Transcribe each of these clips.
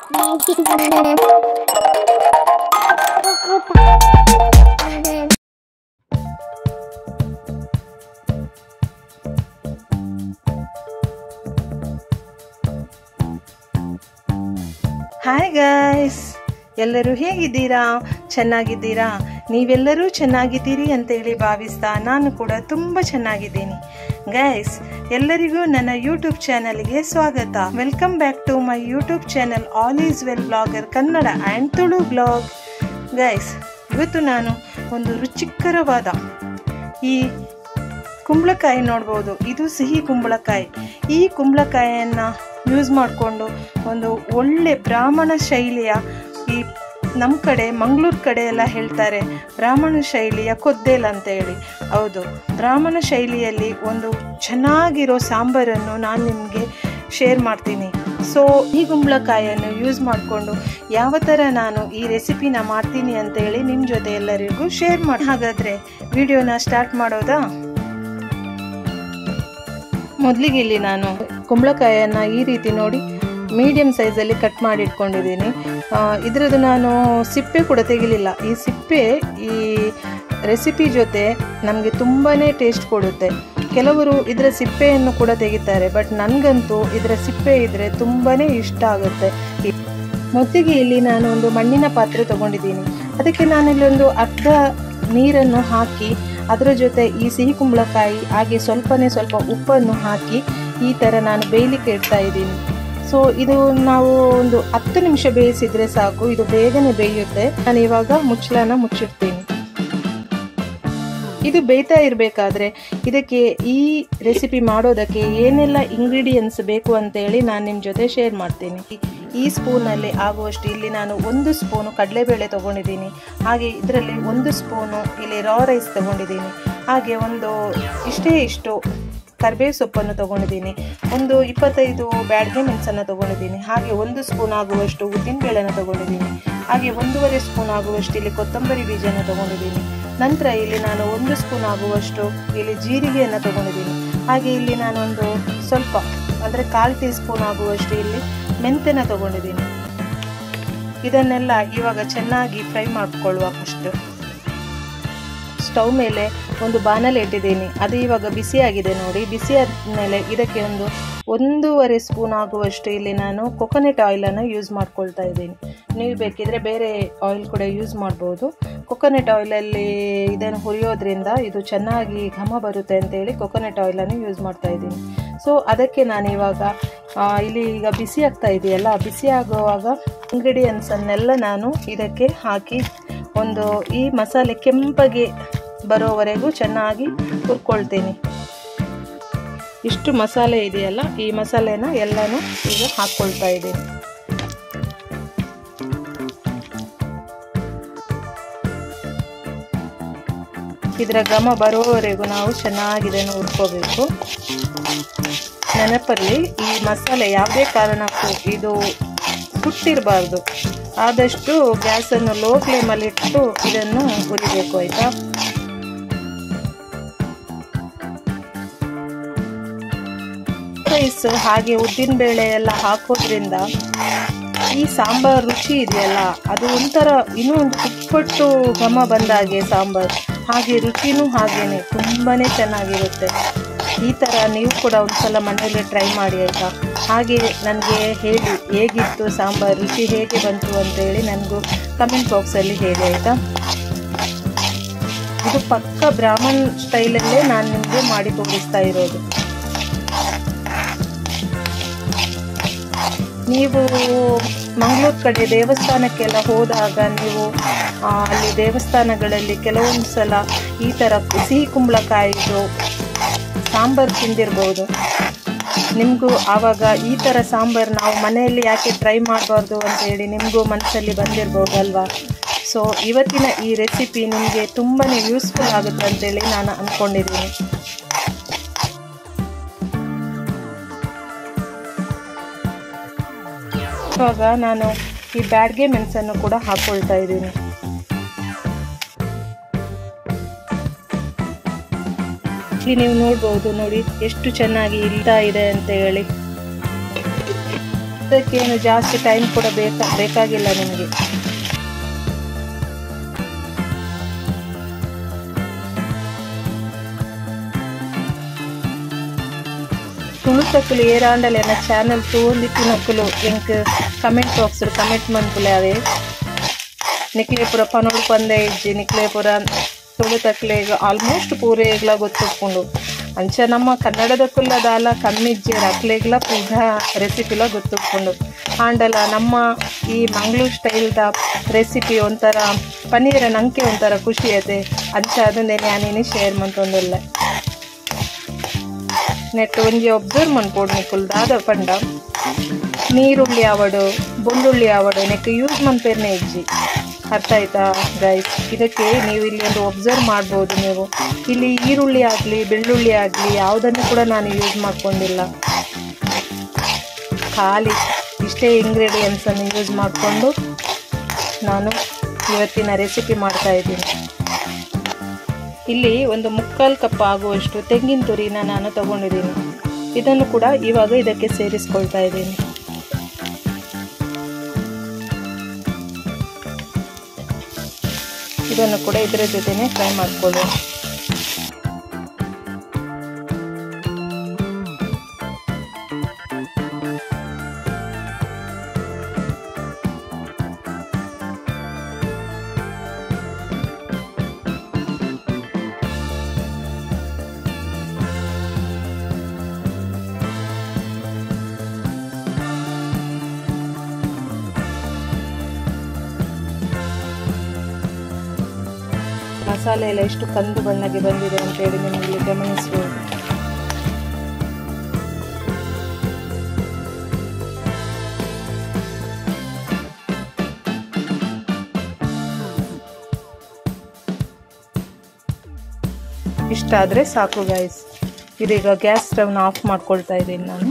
Hi guys, ಎಲ್ಲರೂ ಹೇಗಿದ್ದೀರಾ? ಚೆನ್ನಾಗಿದ್ದೀರಾ? ನೀವೆಲ್ಲರೂ ಚೆನ್ನಾಗಿದ್ದೀರಿ ಅಂತೇಳಿ ಭಾವಿಸ್ತಾ ನಾನು ಕೂಡ ತುಂಬ ಚೆನ್ನಾಗಿದ್ದೀನಿ. ಗೈಸ್, ಎಲ್ಲರಿಗೂ ನನ್ನ ಯೂಟ್ಯೂಬ್ ಚಾನಲ್ಗೆ ಸ್ವಾಗತ. Welcome back to my YouTube channel all is well blogger Kannada and Tulu blog. Guys, ಇವತ್ತು ನಾನು ಒಂದು ರುಚಿಕರವಾದ ಈ ಕುಂಬಳಕಾಯಿ ನೋಡ್ಬೋದು. ಇದು ಸಿಹಿ ಕುಂಬಳಕಾಯಿ. ಈ ಕುಂಬಳಕಾಯಿಯನ್ನು ಯೂಸ್ ಮಾಡಿಕೊಂಡು ಒಂದು ಒಳ್ಳೆ ಬ್ರಾಹ್ಮಣ ಶೈಲಿಯ, ಈ ನಮ್ಮ ಕಡೆ ಮಂಗಳೂರು ಕಡೆ ಎಲ್ಲ ಹೇಳ್ತಾರೆ ಬ್ರಾಹ್ಮಣ ಶೈಲಿಯ ಕೊದ್ದೇಲ್ ಅಂತ ಹೇಳಿ. ಹೌದು, ಬ್ರಾಹ್ಮಣ ಶೈಲಿಯಲ್ಲಿ ಒಂದು ಚೆನ್ನಾಗಿರೋ ಸಾಂಬಾರನ್ನು ನಾನು ನಿಮಗೆ ಶೇರ್ ಮಾಡ್ತೀನಿ. ಸೊ ಈ ಕುಂಬಳಕಾಯಿಯನ್ನು ಯೂಸ್ ಮಾಡಿಕೊಂಡು ಯಾವ ಥರ ನಾನು ಈ ರೆಸಿಪಿನ ಮಾಡ್ತೀನಿ ಅಂತೇಳಿ ನಿಮ್ಮ ಜೊತೆ ಎಲ್ಲರಿಗೂ ಶೇರ್ ಮಾಡಿ. ಹಾಗಾದರೆ ವಿಡಿಯೋನ ಸ್ಟಾರ್ಟ್ ಮಾಡೋದಾ? ಮೊದಲಿಗೆ ಇಲ್ಲಿ ನಾನು ಕುಂಬಳಕಾಯಿಯನ್ನು ಈ ರೀತಿ ನೋಡಿ ಮೀಡಿಯಮ್ ಸೈಜಲ್ಲಿ ಕಟ್ ಮಾಡಿ ಇಟ್ಕೊಂಡಿದ್ದೀನಿ. ಇದರದ್ದು ನಾನು ಸಿಪ್ಪೆ ಕೂಡ ತೆಗಿಲಿಲ್ಲ. ಈ ಸಿಪ್ಪೆ ಈ ರೆಸಿಪಿ ಜೊತೆ ನಮಗೆ ತುಂಬಾ ಟೇಸ್ಟ್ ಕೊಡುತ್ತೆ. ಕೆಲವರು ಇದರ ಸಿಪ್ಪೆಯನ್ನು ಕೂಡ ತೆಗಿತಾರೆ, ಬಟ್ ನನಗಂತೂ ಇದರ ಸಿಪ್ಪೆ ಇದ್ದರೆ ತುಂಬಾ ಇಷ್ಟ ಆಗುತ್ತೆ. ಮೊದಲಿಗೆ ಇಲ್ಲಿ ನಾನು ಒಂದು ಮಣ್ಣಿನ ಪಾತ್ರೆ ತಗೊಂಡಿದ್ದೀನಿ. ಅದಕ್ಕೆ ನಾನಿಲ್ಲಿ ಒಂದು ಅರ್ಧ ನೀರನ್ನು ಹಾಕಿ ಅದರ ಜೊತೆ ಈ ಸಿಹಿ ಕುಂಬಳಕಾಯಿ ಹಾಗೆ ಸ್ವಲ್ಪ ಉಪ್ಪನ್ನು ಹಾಕಿ ಈ ಥರ ನಾನು ಬೇಯಲಿಕ್ಕೆ ಇಡ್ತಾ ಇದ್ದೀನಿ. ಸೊ ಇದು ನಾವು ಒಂದು 10 ನಿಮಿಷ ಬೇಯಿಸಿದರೆ ಸಾಕು, ಇದು ಬೇಗನೆ ಬೇಯುತ್ತೆ. ನಾನು ಇವಾಗ ಮುಚ್ಚಳನ ಮುಚ್ಚಿಡ್ತೀನಿ. ಇದು ಬೇಯ್ತಾ ಇರಬೇಕಾದ್ರೆ ಇದಕ್ಕೆ ಈ ರೆಸಿಪಿ ಮಾಡೋದಕ್ಕೆ ಏನೆಲ್ಲ ಇಂಗ್ರೀಡಿಯೆಂಟ್ಸ್ ಬೇಕು ಅಂತೇಳಿ ನಾನು ನಿಮ್ಮ ಜೊತೆ ಶೇರ್ ಮಾಡ್ತೀನಿ. ಈ ಸ್ಪೂನಲ್ಲಿ ಆಗುವಷ್ಟು ಇಲ್ಲಿ ನಾನು 1 ಸ್ಪೂನು ಕಡಲೆಬೇಳೆ ತೊಗೊಂಡಿದ್ದೀನಿ. ಹಾಗೆ ಇದರಲ್ಲಿ 1 ಸ್ಪೂನು ಇಲ್ಲಿ ರಾ ರೈಸ್ ತೊಗೊಂಡಿದ್ದೀನಿ. ಹಾಗೆ ಇಷ್ಟು ಕರಿಬೇವು ಸೊಪ್ಪನ್ನು ತೊಗೊಂಡಿದ್ದೀನಿ. ಒಂದು 25 ಬ್ಯಾಡಗೆ ಮೆಣಸನ್ನು ತೊಗೊಂಡಿದ್ದೀನಿ. ಹಾಗೆ 1 ಸ್ಪೂನ್ ಆಗುವಷ್ಟು ಉದ್ದಿನಬೇಳೆನ ತೊಗೊಂಡಿದ್ದೀನಿ. ಹಾಗೆ 1.5 ಸ್ಪೂನ್ ಆಗುವಷ್ಟು ಇಲ್ಲಿ ಕೊತ್ತಂಬರಿ ಬೀಜನ ತೊಗೊಂಡಿದ್ದೀನಿ. ನಂತರ ಇಲ್ಲಿ ನಾನು 1 ಸ್ಪೂನ್ ಆಗುವಷ್ಟು ಇಲ್ಲಿ ಜೀರಿಗೆಯನ್ನು ತೊಗೊಂಡಿದ್ದೀನಿ. ಹಾಗೆ ಇಲ್ಲಿ ನಾನೊಂದು ಸ್ವಲ್ಪ ಅಂದರೆ 1/4 ಟೀ ಸ್ಪೂನ್ ಆಗುವಷ್ಟು ಇಲ್ಲಿ ಮೆಂತೆನ ತೊಗೊಂಡಿದ್ದೀನಿ. ಇದನ್ನೆಲ್ಲ ಇವಾಗ ಚೆನ್ನಾಗಿ ಫ್ರೈ ಮಾಡಿಕೊಳ್ಳುವ. ಫಸ್ಟ್ ಸ್ಟವ್ ಮೇಲೆ ಒಂದು ಬಾಣಲೆ ಇಟ್ಟಿದ್ದೀನಿ. ಅದು ಇವಾಗ ಬಿಸಿಯಾಗಿದೆ ನೋಡಿ. ಬಿಸಿ ಆದಮೇಲೆ ಇದಕ್ಕೆ 1.5 ಸ್ಪೂನ್ ಆಗುವಷ್ಟು ಇಲ್ಲಿ ನಾನು ಕೊಕೊನೆಟ್ ಆಯಿಲನ್ನು ಯೂಸ್ ಮಾಡ್ಕೊಳ್ತಾ ಇದ್ದೀನಿ. ನೀವು ಬೇಕಿದ್ರೆ ಬೇರೆ ಆಯಿಲ್ ಕೂಡ ಯೂಸ್ ಮಾಡ್ಬೋದು. ಕೊಕೊನೆಟ್ ಆಯಿಲಲ್ಲಿ ಇದನ್ನು ಹುರಿಯೋದ್ರಿಂದ ಇದು ಚೆನ್ನಾಗಿ ಘಮ ಬರುತ್ತೆ ಅಂತೇಳಿ ಕೊಕೊನೆಟ್ ಆಯಿಲನ್ನು ಯೂಸ್ ಮಾಡ್ತಾ ಇದ್ದೀನಿ. ಸೊ ಅದಕ್ಕೆ ನಾನು ಇವಾಗ ಇಲ್ಲಿ ಈಗ ಬಿಸಿ ಆಗ್ತಾ ಇದೆಯಲ್ಲ, ಬಿಸಿ ಆಗುವಾಗ ಇಂಗ್ರೀಡಿಯೆಂಟ್ಸನ್ನೆಲ್ಲ ನಾನು ಇದಕ್ಕೆ ಹಾಕಿ ಈ ಮಸಾಲೆ ಕೆಂಪಗೆ ಬರೋವರೆಗೂ ಚೆನ್ನಾಗಿ ಹುರ್ಕೊಳ್ತೀನಿ. ಇಷ್ಟು ಮಸಾಲೆ ಇದೆಯಲ್ಲ, ಈ ಮಸಾಲೆನ ಎಲ್ಲನೂ ಈಗ ಹಾಕ್ಕೊಳ್ತಾ ಇದ್ದೀನಿ. ಇದರ ಘಮ ಬರೋವರೆಗೂ ನಾವು ಚೆನ್ನಾಗಿ ಇದನ್ನು ಹುರ್ಕೋಬೇಕು. ನೆನಪಲ್ಲಿ ಈ ಮಸಾಲೆ ಯಾವುದೇ ಕಾರಣಕ್ಕೂ ಇದು ಸುಟ್ಟಿರಬಾರ್ದು. ಆದಷ್ಟು ಗ್ಯಾಸನ್ನು ಲೋ ಫ್ಲೇಮಲ್ಲಿ ಇಟ್ಟು ಇದನ್ನು ಹುರಿಬೇಕು, ಆಯಿತಾ? ರೈಸ್ ಹಾಗೆ ಉದ್ದಿನಬೇಳೆ ಎಲ್ಲ ಹಾಕೋದ್ರಿಂದ ಈ ಸಾಂಬಾರು ರುಚಿ ಇದೆಯಲ್ಲ, ಅದು ಒಂಥರ ಇನ್ನೂ ಒಂದು ದುಪ್ಪಟ್ಟು ಘಮ ಬಂದಾಗೆ ಸಾಂಬಾರು. ಹಾಗೆ ರುಚಿನೂ ಹಾಗೇನೆ ತುಂಬಾ ಚೆನ್ನಾಗಿರುತ್ತೆ. ಈ ಥರ ನೀವು ಕೂಡ ಒಂದ್ಸಲ ಮನೆಯಲ್ಲಿ ಟ್ರೈ ಮಾಡಿ, ಆಯಿತಾ? ಹಾಗೆ ನನಗೆ ಹೇಳಿ ಹೇಗಿತ್ತು ಸಾಂಬಾರು, ರುಚಿ ಹೇಗೆ ಬಂತು ಅಂತೇಳಿ ನನಗೂ ಕಮೆಂಟ್ ಬಾಕ್ಸಲ್ಲಿ ಹೇಳಿ, ಆಯಿತಾ? ಇದು ಪಕ್ಕ ಬ್ರಾಹ್ಮಣ್ ಸ್ಟೈಲಲ್ಲೇ ನಾನು ನಿಮಗೆ ಮಾಡಿ ತೋರಿಸ್ತಾ ಇರೋದು. ನೀವು ಮಂಗಳೂರು ಕಡೆ ದೇವಸ್ಥಾನಕ್ಕೆಲ್ಲ ಹೋದಾಗ ನೀವು ಅಲ್ಲಿ ದೇವಸ್ಥಾನಗಳಲ್ಲಿ ಕೆಲವೊಂದು ಸಲ ಈ ಥರ ಸಿಹಿ ಕುಂಬಳಕಾಯಿದು ಸಾಂಬಾರು ತಿಂದಿರ್ಬೋದು. ನಿಮಗೂ ಆವಾಗ ಈ ಥರ ಸಾಂಬಾರು ನಾವು ಮನೆಯಲ್ಲಿ ಯಾಕೆ ಟ್ರೈ ಮಾಡಬಾರ್ದು ಅಂತೇಳಿ ನಿಮಗೂ ಮನಸ್ಸಲ್ಲಿ ಬಂದಿರ್ಬೋದಲ್ವಾ? ಸೊ ಇವತ್ತಿನ ಈ ರೆಸಿಪಿ ನಿಮಗೆ ತುಂಬಾ ಯೂಸ್ಫುಲ್ ಆಗುತ್ತೆ ಅಂತೇಳಿ ನಾನು ಅಂದ್ಕೊಂಡಿದ್ದೀನಿ. ಇವಾಗ ನಾನು ಈ ಬ್ಯಾಡಗೆ ಮೆಣಸನ್ನು ಕೂಡ ಹಾಕ್ಕೊಳ್ತಾ ಇದ್ದೀನಿ. ಇಲ್ಲಿ ನೀವು ನೋಡ್ಬೋದು ನೋಡಿ ಎಷ್ಟು ಚೆನ್ನಾಗಿ ಇಳ್ತಾ ಇದೆ ಅಂತ ಹೇಳಿ. ಅದಕ್ಕೇನು ಜಾಸ್ತಿ ಟೈಮ್ ಕೂಡ ಬೇಕಾಗಿಲ್ಲ ನಿಮಗೆ. ತುಳುತಕ್ಕಲು ಏರಾಂಡಲ ಎನ್ನ ಚಾನಲ್ ತೋಂದಿತ್ತು ನಕ್ಕಲು ಎಂಕ್ ಕಮೆಂಟ್ ಬಾಕ್ಸ್ ಕಮೆಂಟ್ ಮನ್ಪುಲೆ ಅವೇ ನಿಕ್ಲೆ ಪೂರ ಪನೋಡು ಪಂದೆ ಇಜ್ಜಿ ನಿಕ್ಲೆ ಪೂರ ತುಳುತಕ್ಲೆಗ್ ಆಲ್ಮೋಸ್ಟ್ ಪೂರೆಗ್ಲ ಗೊತ್ತುಕೊಂಡು ಅಂಚ ನಮ್ಮ ಕನ್ನಡದಕ್ಕುಲ್ಲ ದಾಲ ಕಮ್ಮಿ ಇಜ್ಜಿ ಅಕ್ಲೆಗ್ಲ ಪೂರ ರೆಸಿಪಿಲ ಗೊತ್ತುಕೊಂಡು ಆಂಡಲ ನಮ್ಮ ಈ ಮಂಗಳೂರು ಸ್ಟೈಲ್ದ ರೆಸಿಪಿ ಒಂಥರ ಪನ್ನೀರ ನಂಗೆ ಒಂಥರ ಖುಷಿ ಐತೆ ಅಂಚ ಅದನ್ನೇ ನಾನೇನು ಶೇರ್ ಮಂತೊಂದುಲ್ಲ ನೆಟ್ ಒಂಜಿ ಒಬ್ಸರ್ವ್ ಮನ್ಪೋಡು ನಿಕ್ಕುಲ್ ದಾದ ಪಂಡ ನೀರುಳ್ಳಿ ಆವಡು ಬೆಳ್ಳುಳ್ಳಿ ಆವಡು ನೆಕ್ ಯೂಸ್ ಮನ್ಪೇರ್ನೆ ಇಜ್ಜಿ ಅರ್ಥ ಆಯ್ತಾ ಗೈಸ್. ಇದಕ್ಕೆ ನೀವು ಇಲ್ಲಿ ಒಂದು ಒಬ್ಸರ್ವ್ ಮಾಡ್ಬೋದು. ನೀವು ಇಲ್ಲಿ ಈರುಳ್ಳಿ ಆಗಲಿ ಬೆಳ್ಳುಳ್ಳಿ ಆಗಲಿ ಯಾವುದನ್ನು ಕೂಡ ನಾನು ಯೂಸ್ ಮಾಡ್ಕೊಂಡಿಲ್ಲ. ಖಾಲಿ ಇಷ್ಟೇ ಇಂಗ್ರೀಡಿಯೆಂಟ್ಸನ್ನು ಯೂಸ್ ಮಾಡಿಕೊಂಡು ನಾನು ಇವತ್ತಿನ ರೆಸಿಪಿ ಮಾಡ್ತಾ ಇದ್ದೀನಿ. ಇಲ್ಲಿ ಒಂದು 3/4 ಕಪ್ ಆಗುವಷ್ಟು ತೆಂಗಿನ ತುರಿನ ನಾನು ತಗೊಂಡಿದ್ದೀನಿ. ಇದನ್ನು ಕೂಡ ಇವಾಗ ಇದಕ್ಕೆ ಸೇರಿಸ್ಕೊಳ್ತಾ ಇದ್ದೀನಿ. ಇದನ್ನು ಕೂಡ ಇದರ ಜೊತೆನೆ ಫ್ರೈ ಮಾಡ್ಕೊಳ್ಳಿ. ಮಸಾಲೆ ಎಲ್ಲ ಎಷ್ಟು ಕಂದು ಬಣ್ಣಗೆ ಬಂದಿದೆ ಅಂತೇಳಿ ನಿಮಗೆ ಗಮನಿಸಬಹುದು. ಇಷ್ಟಾದರೆ ಸಾಕು ಗೈಸ್. ಇದೀಗ ಗ್ಯಾಸ್ ಸ್ಟವ್ನ ಆಫ್ ಮಾಡ್ಕೊಳ್ತಾ ಇದ್ದೀನಿ ನಾನು.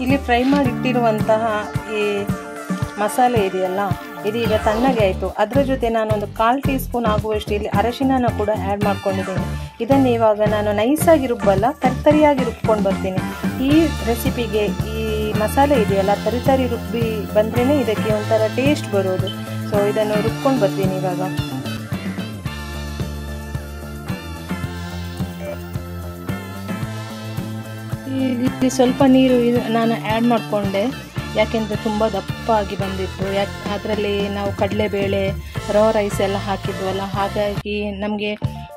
ಇಲ್ಲಿ ಫ್ರೈ ಮಾಡಿಟ್ಟಿರುವಂತಹ ಈ ಮಸಾಲೆ ಇದೆಯಲ್ಲ, ಇದೀಗ ತಣ್ಣಗೆ ಆಯಿತು. ಅದರ ಜೊತೆ ನಾನೊಂದು 1/4 ಟೀ ಸ್ಪೂನ್ ಆಗುವಷ್ಟು ಇಲ್ಲಿ ಅರಶಿನ ಕೂಡ ಆ್ಯಡ್ ಮಾಡ್ಕೊಂಡಿದ್ದೀನಿ. ಇದನ್ನು ಇವಾಗ ನಾನು ನೈಸಾಗಿ ರುಬ್ಬಲ್ಲ, ತರಿತರಿಯಾಗಿ ರುಬ್ಕೊಂಡು ಬರ್ತೀನಿ. ಈ ರೆಸಿಪಿಗೆ ಈ ಮಸಾಲೆ ಇದೆಯಲ್ಲ ತರಿತರಿ ರುಬ್ಬಿ ಬಂದ್ರೇ ಇದಕ್ಕೆ ಒಂಥರ ಟೇಸ್ಟ್ ಬರೋದು. ಸೊ ಇದನ್ನು ರುಬ್ಕೊಂಡು ಬರ್ತೀನಿ ಇವಾಗ. ಇಲ್ಲಿ ಸ್ವಲ್ಪ ನೀರು ನಾನು ಆ್ಯಡ್ ಮಾಡಿಕೊಂಡೆ, ಯಾಕೆಂದರೆ ತುಂಬ ದಪ್ಪ ಆಗಿ ಬಂದಿತ್ತು. ಅದರಲ್ಲಿ ನಾವು ಕಡಲೆಬೇಳೆ ರಾ ರೈಸ್ ಎಲ್ಲ ಹಾಕಿದ್ವಲ್ಲ, ಹಾಗಾಗಿ ನಮಗೆ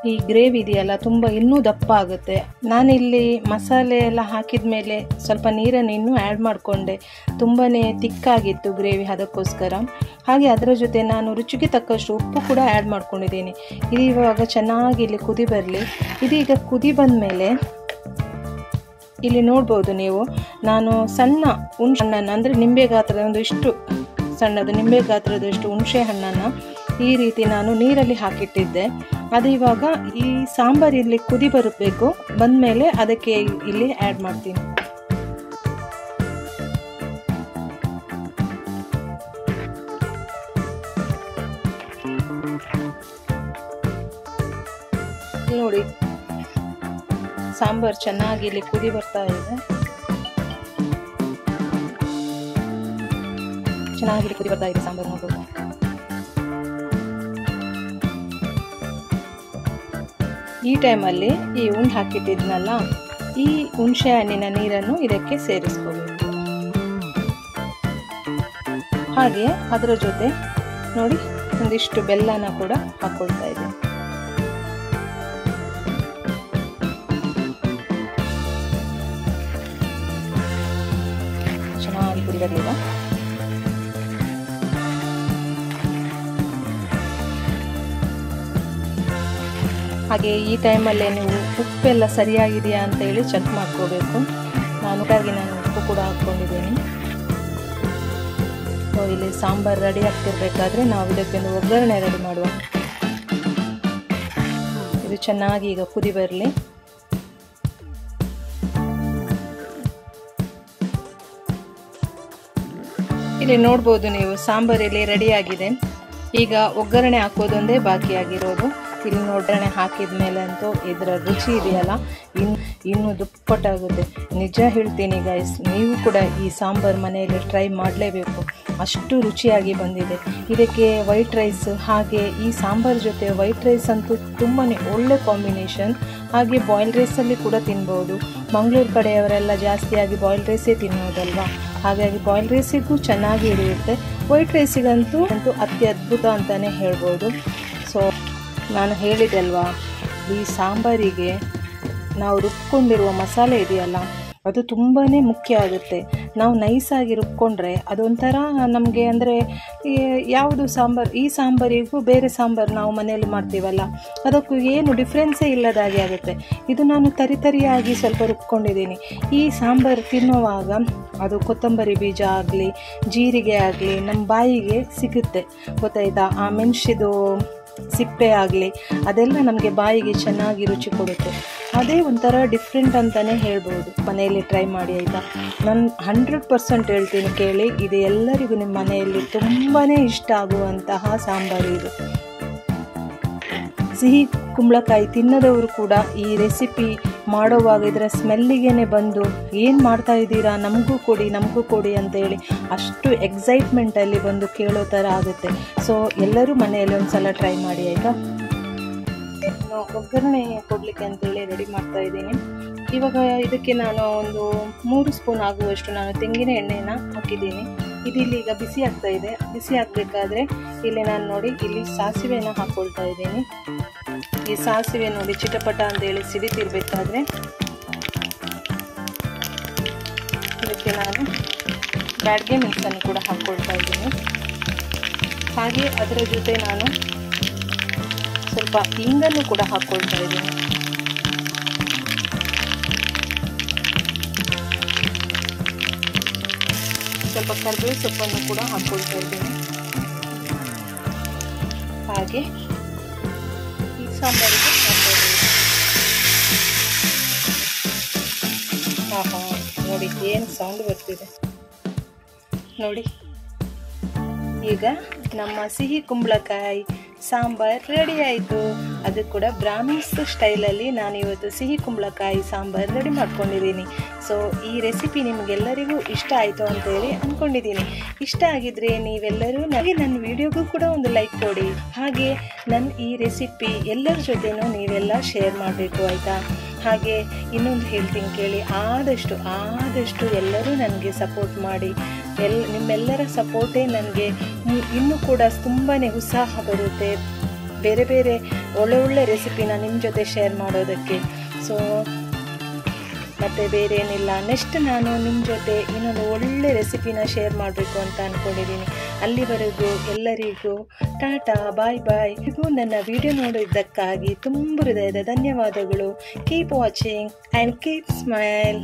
ಈ ಗ್ರೇವಿ ಇದೆಯಲ್ಲ ತುಂಬ ಇನ್ನೂ ದಪ್ಪ ಆಗುತ್ತೆ. ನಾನಿಲ್ಲಿ ಮಸಾಲೆ ಎಲ್ಲ ಹಾಕಿದ ಮೇಲೆ ಸ್ವಲ್ಪ ನೀರನ್ನು ಇನ್ನೂ ಆ್ಯಡ್ ಮಾಡಿಕೊಂಡೆ. ತುಂಬಾ ತಿಕ್ಕಾಗಿತ್ತು ಗ್ರೇವಿ, ಅದಕ್ಕೋಸ್ಕರ. ಹಾಗೆ ಅದರ ಜೊತೆ ನಾನು ರುಚಿಗೆ ತಕ್ಕಷ್ಟು ಉಪ್ಪು ಕೂಡ ಆ್ಯಡ್ ಮಾಡ್ಕೊಂಡಿದ್ದೀನಿ. ಇದು ಇವಾಗ ಚೆನ್ನಾಗಿ ಇಲ್ಲಿ ಕುದಿ ಬರಲಿ. ಇದೀಗ ಕುದಿ ಬಂದ ಮೇಲೆ ಇಲ್ಲಿ ನೋಡ್ಬೋದು ನೀವು, ನಾನು ಸಣ್ಣ ಹುಣಸೆ ಹಣ್ಣನ್ನು ಅಂದರೆ ನಿಂಬೆ ಗಾತ್ರದ ಒಂದು ಇಷ್ಟು ಸಣ್ಣದು ನಿಂಬೆ ಗಾತ್ರದಷ್ಟು ಹುಣಸೆ ಹಣ್ಣನ್ನು ಈ ರೀತಿ ನಾನು ನೀರಲ್ಲಿ ಹಾಕಿಟ್ಟಿದ್ದೆ. ಅದು ಇವಾಗ ಈ ಸಾಂಬಾರು ಇಲ್ಲಿ ಕುದಿ ಬರಬೇಕು. ಬಂದಮೇಲೆ ಅದಕ್ಕೆ ಇಲ್ಲಿ ಆ್ಯಡ್ ಮಾಡ್ತೀನಿ. ನೋಡಿ, ಸಾಂಬಾರು ಚೆನ್ನಾಗಿ ಇಲ್ಲಿ ಕುದಿ ಬರ್ತಾ ಇದೆ. ಚೆನ್ನಾಗಿ ಕುದಿ ಬರ್ತಾ ಇದೆ ಸಾಂಬಾರು ನೋಡೋದು. ಈ ಟೈಮಲ್ಲಿ ಈ ಉಂಡು ಹಾಕಿಟ್ಟಿದ್ನಲ್ಲ, ಈ ಹುಣಸೆ ಹಣ್ಣಿನ ನೀರನ್ನು ಇದಕ್ಕೆ ಸೇರಿಸ್ಕೋಬೇಕು. ಹಾಗೆ ಅದರ ಜೊತೆ ನೋಡಿ ಒಂದಿಷ್ಟು ಬೆಲ್ಲನ ಕೂಡ ಹಾಕ್ಕೊಳ್ತಾ ಇದೆ. ಚೆನ್ನಾಗಿ ಕುದಿ ಬರಲಿಲ್ಲ. ಹಾಗೆ ಈ ಟೈಮಲ್ಲೇ ನೀವು ಉಪ್ಪೆಲ್ಲ ಸರಿಯಾಗಿದೆಯಾ ಅಂತ ಹೇಳಿ ಚೆಕ್ ಮಾಡ್ಕೋಬೇಕು. ನಾನು ಉಪ್ಪು ಕೂಡ ಹಾಕ್ಕೊಂಡಿದ್ದೀನಿ. ಸೊ ಇಲ್ಲಿ ಸಾಂಬಾರು ರೆಡಿ ಆಗ್ತಿರ್ಬೇಕಾದ್ರೆ ನಾವು ಇದಕ್ಕೊಂದು ಒಗ್ಗರಣೆ ರೆಡಿ ಮಾಡುವ. ಇದು ಚೆನ್ನಾಗಿ ಈಗ ಕುದಿ ಬರಲಿ. ಇಲ್ಲಿ ನೋಡ್ಬೋದು ನೀವು, ಸಾಂಬಾರು ಇಲ್ಲಿ ರೆಡಿಯಾಗಿದೆ. ಈಗ ಒಗ್ಗರಣೆ ಹಾಕೋದೊಂದೇ ಬಾಕಿ ಆಗಿರೋದು. ಇಲ್ಲಿ ಒಗ್ಗರಣೆ ಹಾಕಿದ ಮೇಲೆ ಅಂತೂ ಇದರ ರುಚಿ ಇದೆಯಲ್ಲ ಇನ್ನೂ ದುಪ್ಪಟ್ಟಾಗುತ್ತೆ. ನಿಜ ಹೇಳ್ತೀನಿ ಗೈಸ್, ನೀವು ಕೂಡ ಈ ಸಾಂಬಾರು ಮನೆಯಲ್ಲಿ ಟ್ರೈ ಮಾಡಲೇಬೇಕು, ಅಷ್ಟು ರುಚಿಯಾಗಿ ಬಂದಿದೆ. ಇದಕ್ಕೆ ವೈಟ್ ರೈಸ್, ಹಾಗೆ ಈ ಸಾಂಬಾರು ಜೊತೆ ವೈಟ್ ರೈಸ್ ಅಂತೂ ತುಂಬಾ ಒಳ್ಳೆ ಕಾಂಬಿನೇಷನ್. ಹಾಗೆ ಬಾಯ್ಲ್ ರೈಸಲ್ಲಿ ಕೂಡ ತಿನ್ಬೋದು. ಮಂಗಳೂರು ಕಡೆಯವರೆಲ್ಲ ಜಾಸ್ತಿಯಾಗಿ ಬಾಯ್ಲ್ ರೈಸೇ ತಿನ್ನೋದಲ್ವಾ, ಹಾಗಾಗಿ ಬಾಯ್ಲ್ ರೈಸಿಗೂ ಚೆನ್ನಾಗಿ ಇರುತ್ತೆ. ವೈಟ್ ರೈಸಿಗಂತೂ ಅತ್ಯದ್ಭುತ ಅಂತಲೇ ಹೇಳ್ಬೋದು. ಸೊ ನಾನು ಹೇಳಿದೆ ಅಲ್ವಾ, ಈ ಸಾಂಬಾರಿಗೆ ನಾವು ರುಬ್ಕೊಂಡಿರುವ ಮಸಾಲೆ ಇದೆಯಲ್ಲ ಅದು ತುಂಬಾ ಮುಖ್ಯ ಆಗುತ್ತೆ. ನಾವು ನೈಸಾಗಿ ರುಬ್ಕೊಂಡ್ರೆ ಅದೊಂಥರ ನಮಗೆ ಅಂದರೆ ಯಾವುದು ಸಾಂಬಾರು, ಈ ಸಾಂಬಾರಿಗೂ ಬೇರೆ ಸಾಂಬಾರು ನಾವು ಮನೆಯಲ್ಲಿ ಮಾಡ್ತೀವಲ್ಲ ಅದಕ್ಕೂ ಏನು ಡಿಫ್ರೆನ್ಸೇ ಇಲ್ಲದಾಗೆ ಆಗುತ್ತೆ. ಇದು ನಾನು ತರಿಯಾಗಿ ಸ್ವಲ್ಪ ರುಬ್ಕೊಂಡಿದ್ದೀನಿ. ಈ ಸಾಂಬಾರು ತಿನ್ನುವಾಗ ಅದು ಕೊತ್ತಂಬರಿ ಬೀಜ ಆಗಲಿ ಜೀರಿಗೆ ಆಗಲಿ ನಮ್ಮ ಬಾಯಿಗೆ ಸಿಗುತ್ತೆ, ಗೊತ್ತಾಯ್ತಾ. ಆ ಮೆಣಸಿದು ಸಿಪ್ಪೆ ಆಗಲಿ ಅದೆಲ್ಲ ನಮಗೆ ಬಾಯಿಗೆ ಚೆನ್ನಾಗಿ ರುಚಿ ಕೊಡುತ್ತೆ. ಅದೇ ಒಂಥರ ಡಿಫ್ರೆಂಟ್ ಅಂತಲೇ ಹೇಳ್ಬೋದು. ಮನೆಯಲ್ಲಿ ಟ್ರೈ ಮಾಡಿ ಆಯಿತಾ. ನಾನು 100% ಹೇಳ್ತೀನಿ ಕೇಳಿ, ಇದು ಎಲ್ಲರಿಗೂ ನಿಮ್ಮ ಮನೆಯಲ್ಲಿ ತುಂಬಾ ಇಷ್ಟ ಆಗುವಂತಹ ಸಾಂಬಾರು ಇದು. ಸಿಹಿ ಕುಂಬಳಕಾಯಿ ತಿನ್ನದವರು ಕೂಡ ಈ ರೆಸಿಪಿ ಮಾಡೋವಾಗ ಇದರ ಸ್ಮೆಲ್ಲಿಗೇ ಬಂದು ಏನು ಮಾಡ್ತಾ ಇದ್ದೀರಾ, ನಮಗೂ ಕೊಡಿ ಅಂತೇಳಿ ಅಷ್ಟು ಎಕ್ಸೈಟ್ಮೆಂಟಲ್ಲಿ ಬಂದು ಕೇಳೋ ಥರ ಆಗುತ್ತೆ. ಸೊ ಎಲ್ಲರೂ ಮನೆಯಲ್ಲಿ ಒಂದು ಸಲ ಟ್ರೈ ಮಾಡಿ ಆಯಿತಾ. ಒಗ್ಗರಣೆ ಕೊಡಲಿಕ್ಕೆ ಅಂತೇಳಿ ರೆಡಿ ಮಾಡ್ತಾ ಇದ್ದೀನಿ. ಇವಾಗ ಇದಕ್ಕೆ ನಾನು ಒಂದು 3 ಸ್ಪೂನ್ ಆಗುವಷ್ಟು ನಾನು ತೆಂಗಿನ ಎಣ್ಣೆನ ಹಾಕಿದ್ದೀನಿ. ಇಲ್ಲಿ ಈಗ ಬಿಸಿ ಆಗ್ತಾ ಇದೆ. ಬಿಸಿ ಆಗಬೇಕಾದ್ರೆ ಇಲ್ಲಿ ನಾನು ನೋಡಿ ಇಲ್ಲಿ ಸಾಸಿವೆನ ಹಾಕ್ಕೊಳ್ತಾ ಇದ್ದೀನಿ. ಈ ಸಾಸಿವೆ ನೋಡಿ ಚಿಟಪಟ ಅಂತೇಳಿ ಸಿಡಿತಿರ್ಬೇಕಾದ್ರೆ ಇದಕ್ಕೆ ನಾನು ಬ್ಯಾಡ್ಗೆ ಮೆಣಸನ್ನು ಕೂಡ ಹಾಕ್ಕೊಳ್ತಾ ಇದ್ದೀನಿ. ಹಾಗೆ ಅದರ ಜೊತೆ ನಾನು ಸ್ವಲ್ಪ ಹಿಂಗನ್ನು ಕೂಡ ಹಾಕ್ಕೊಳ್ತಾ ಇದ್ದೀನಿ. ಸ್ವಲ್ಪ ಕರಿಬೇವು ಸೊಪ್ಪನ್ನು ಕೂಡ ಹಾಕ್ಕೊಳ್ತಾ ಇದ್ದೀನಿ. ಹಾಗೆ ಈ ಸಾಂಬಾರಿಗೆ ನೋಡಿ ಏನು ಸೌಂಡ್ ಬರ್ತಿದೆ ನೋಡಿ. ಈಗ ನಮ್ಮ ಸಿಹಿ ಕುಂಬಳಕಾಯಿ ಸಾಂಬಾರ್ ರೆಡಿ ಆಯಿತು. ಅದು ಕೂಡ ಬ್ರಾಹ್ಮಿನ್ಸ್ ಸ್ಟೈಲಲ್ಲಿ ನಾನು ಇವತ್ತು ಸಿಹಿ ಕುಂಬಳಕಾಯಿ ಸಾಂಬಾರ್ ರೆಡಿ ಮಾಡ್ಕೊಂಡಿದ್ದೀನಿ. ಸೊ ಈ ರೆಸಿಪಿ ನಿಮಗೆಲ್ಲರಿಗೂ ಇಷ್ಟ ಆಯಿತು ಅಂತೇಳಿ ಅಂದ್ಕೊಂಡಿದ್ದೀನಿ. ಇಷ್ಟ ಆಗಿದ್ರೆ ನೀವೆಲ್ಲರೂ ನನ್ನ ವಿಡಿಯೋಗೂ ಕೂಡ ಒಂದು ಲೈಕ್ ಕೊಡಿ. ಹಾಗೆ ನನ್ನ ಈ ರೆಸಿಪಿ ಎಲ್ಲರ ಜೊತೆನೂ ನೀವೆಲ್ಲ ಶೇರ್ ಮಾಡಬೇಕು ಆಯಿತಾ. ಹಾಗೆ ಇನ್ನೊಂದು ಹೇಳ್ತೀನಿ ಕೇಳಿ, ಆದಷ್ಟು ಎಲ್ಲರೂ ನನಗೆ ಸಪೋರ್ಟ್ ಮಾಡಿ. ನಿಮ್ಮೆಲ್ಲರ ಸಪೋರ್ಟೇ ನನಗೆ ಇನ್ನೂ ಕೂಡ ತುಂಬಾ ಉತ್ಸಾಹ ಬರುತ್ತೆ ಬೇರೆ ಒಳ್ಳೆ ರೆಸಿಪಿನ ನಿಮ್ಮ ಜೊತೆ ಶೇರ್ ಮಾಡೋದಕ್ಕೆ. ಸೊ ಮತ್ತು ಬೇರೆ ಏನಿಲ್ಲ, ನೆಕ್ಸ್ಟ್ ನಾನು ನಿಮ್ಮ ಜೊತೆ ಇನ್ನೊಂದು ಒಳ್ಳೆ ರೆಸಿಪಿನ ಶೇರ್ ಮಾಡಬೇಕು ಅಂತ ಅಂದ್ಕೊಂಡಿದ್ದೀನಿ. ಅಲ್ಲಿವರೆಗೂ ಎಲ್ಲರಿಗೂ ಟಾಟಾ, ಬಾಯ್. ಇದು ನನ್ನ ವಿಡಿಯೋ ನೋಡಿದ್ದಕ್ಕಾಗಿ ತುಂಬ ಹೃದಯದ ಧನ್ಯವಾದಗಳು. Keep watching and keep smile.